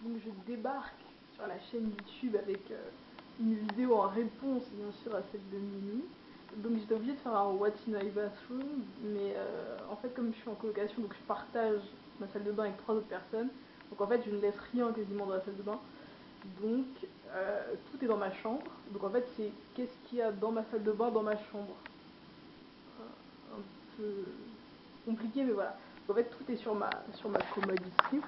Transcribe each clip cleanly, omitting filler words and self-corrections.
Donc je débarque sur la chaîne YouTube avec une vidéo en réponse bien sûr à celle de Mimi. Donc j'étais obligée de faire un What's in my bathroom, mais en fait comme je suis en colocation, donc je partage ma salle de bain avec 3 autres personnes. Donc en fait je ne laisse rien quasiment dans la salle de bain. Donc tout est dans ma chambre. Donc en fait c'est qu'est-ce qu'il y a dans ma salle de bain dans ma chambre. Un peu compliqué mais voilà. Donc en fait tout est sur ma commode ici.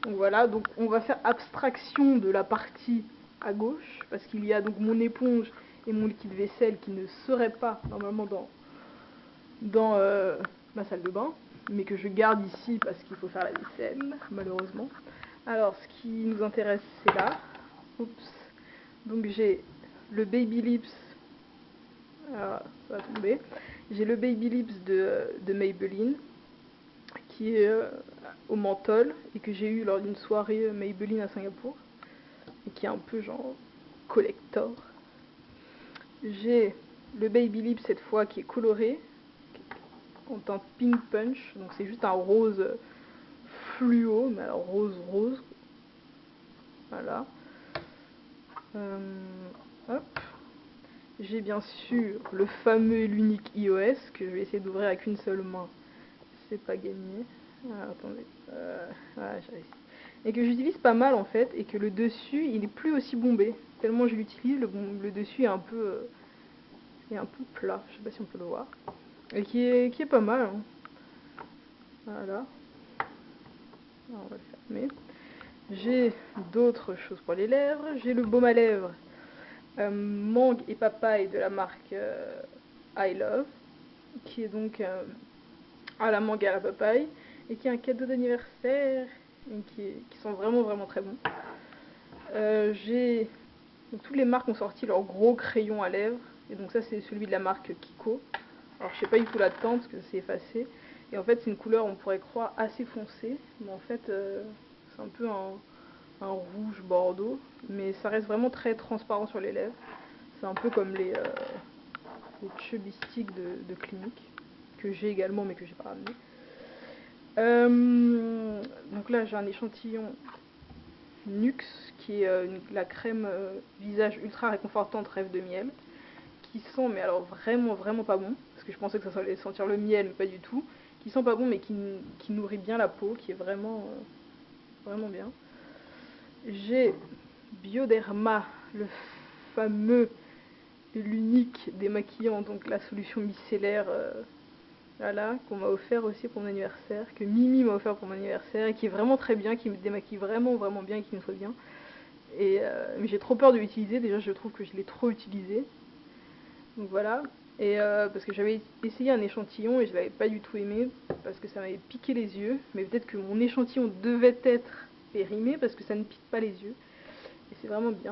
Donc voilà, donc on va faire abstraction de la partie à gauche, parce qu'il y a donc mon éponge et mon liquide vaisselle qui ne seraient pas normalement dans ma salle de bain, mais que je garde ici parce qu'il faut faire la vaisselle, malheureusement. Alors ce qui nous intéresse c'est là. Oups. Donc j'ai le Baby Lips, alors, ça va tomber. J'ai le Baby Lips de Maybelline, qui est au menthol et que j'ai eu lors d'une soirée Maybelline à Singapour et qui est un peu genre collector. J'ai le Baby Lip cette fois qui est coloré en teinte Pink Punch, donc c'est juste un rose fluo, mais alors rose rose. Voilà. Hop. J'ai bien sûr le fameux et l'unique iOS que je vais essayer d'ouvrir avec une seule main. C'est pas gagné. Ah, attendez. Voilà, j'ai réussi. Et que j'utilise pas mal en fait, et que le dessus il est plus aussi bombé. Tellement je l'utilise, le dessus est un peu plat. Je sais pas si on peut le voir. Et qui est pas mal. Hein. Voilà. Alors, on va le fermer. J'ai d'autres choses pour les lèvres. J'ai le baume à lèvres mangue et papaye de la marque I Love, qui est donc à la mangue et à la papaye, et qui est un cadeau d'anniversaire, et qui sont vraiment vraiment très bons. J'ai donc, toutes les marques ont sorti leur gros crayon à lèvres, et donc ça c'est celui de la marque Kiko. Alors je sais pas du tout là-dedans parce que c'est effacé, et en fait c'est une couleur on pourrait croire assez foncée, mais en fait c'est un peu un rouge bordeaux, mais ça reste vraiment très transparent sur les lèvres. C'est un peu comme les chubby sticks de Clinique, que j'ai également mais que j'ai pas ramené. Donc là j'ai un échantillon Nux qui est la crème visage ultra réconfortante rêve de miel, qui sent mais alors vraiment vraiment pas bon, parce que je pensais que ça allait sentir le miel mais pas du tout, qui sent pas bon mais qui nourrit bien la peau, qui est vraiment vraiment bien. J'ai Bioderma, le fameux et l'unique démaquillant, donc la solution micellaire voilà, qu'on m'a offert aussi pour mon anniversaire, que Mimi m'a offert pour mon anniversaire, et qui est vraiment très bien, qui me démaquille vraiment vraiment bien et qui me soit bien. Et mais j'ai trop peur de l'utiliser, déjà je trouve que je l'ai trop utilisé. Donc voilà. Et parce que j'avais essayé un échantillon et je l'avais pas du tout aimé, parce que ça m'avait piqué les yeux, mais peut-être que mon échantillon devait être périmé, parce que ça ne pique pas les yeux. Et c'est vraiment bien.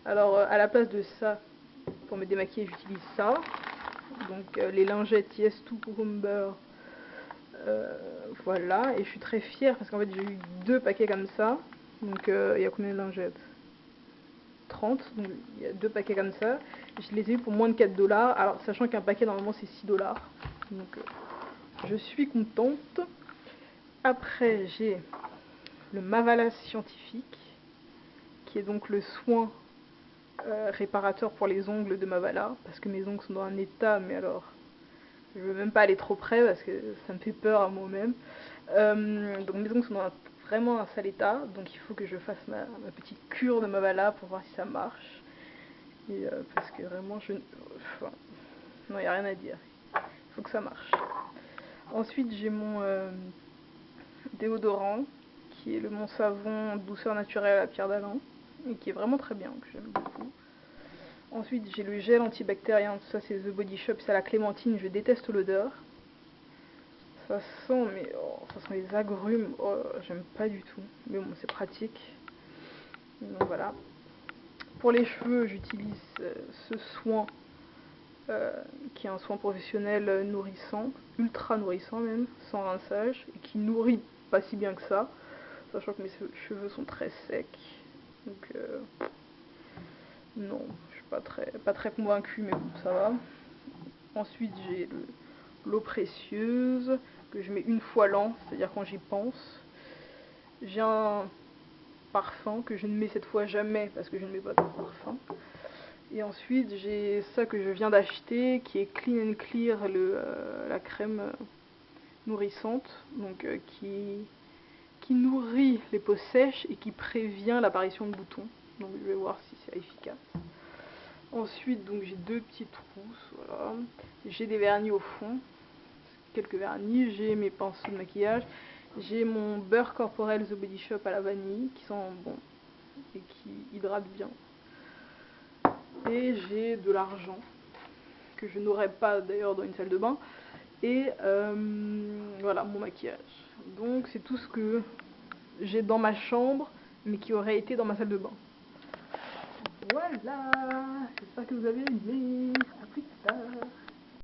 Alors à la place de ça, pour me démaquiller, j'utilise ça. Donc les lingettes Yes to Cucumber. Voilà, et je suis très fière parce qu'en fait j'ai eu 2 paquets comme ça. Donc il y a combien de lingettes? 30, donc il y a 2 paquets comme ça. Je les ai eu pour moins de 4 $. Alors sachant qu'un paquet normalement c'est 6 $. Donc je suis contente. Après j'ai le Mavalas scientifique, qui est donc le soin réparateur pour les ongles de Mavala, parce que mes ongles sont dans un état, mais alors je veux même pas aller trop près parce que ça me fait peur à moi-même. Donc mes ongles sont dans vraiment un sale état, donc il faut que je fasse ma petite cure de Mavala pour voir si ça marche. Et parce que vraiment enfin, non, il n'y a rien à dire. Il faut que ça marche. Ensuite j'ai mon déodorant, qui est mon savon douceur naturelle à Pierre d'Alain, et qui est vraiment très bien, que j'aime beaucoup. Ensuite j'ai le gel antibactérien, ça c'est The Body Shop, c'est à la clémentine, je déteste l'odeur. Ça sent, mais ça sent les agrumes, oh, j'aime pas du tout. Mais bon, c'est pratique. Donc voilà. Pour les cheveux, j'utilise ce soin qui est un soin professionnel nourrissant, ultra nourrissant même, sans rinçage, et qui nourrit pas si bien que ça, sachant que mes cheveux sont très secs. Donc non, je suis pas très convaincue, mais bon, ça va. Ensuite, j'ai l'eau précieuse que je mets une fois l'an, c'est-à-dire quand j'y pense. J'ai un parfum que je ne mets cette fois jamais parce que je ne mets pas de parfum. Et ensuite j'ai ça que je viens d'acheter qui est Clean and Clear, la crème nourrissante, donc qui nourrit les peaux sèches et qui prévient l'apparition de boutons. Donc je vais voir si c'est efficace. Ensuite donc j'ai deux petites trousses, voilà. J'ai des vernis au fond, quelques vernis, j'ai mes pinceaux de maquillage, j'ai mon beurre corporel The Body Shop à la vanille qui sent bon et qui hydrate bien. Et j'ai de l'argent que je n'aurais pas d'ailleurs dans une salle de bain. Et voilà mon maquillage. Donc c'est tout ce que j'ai dans ma chambre mais qui aurait été dans ma salle de bain. Voilà, j'espère que vous avez aimé. À plus tard.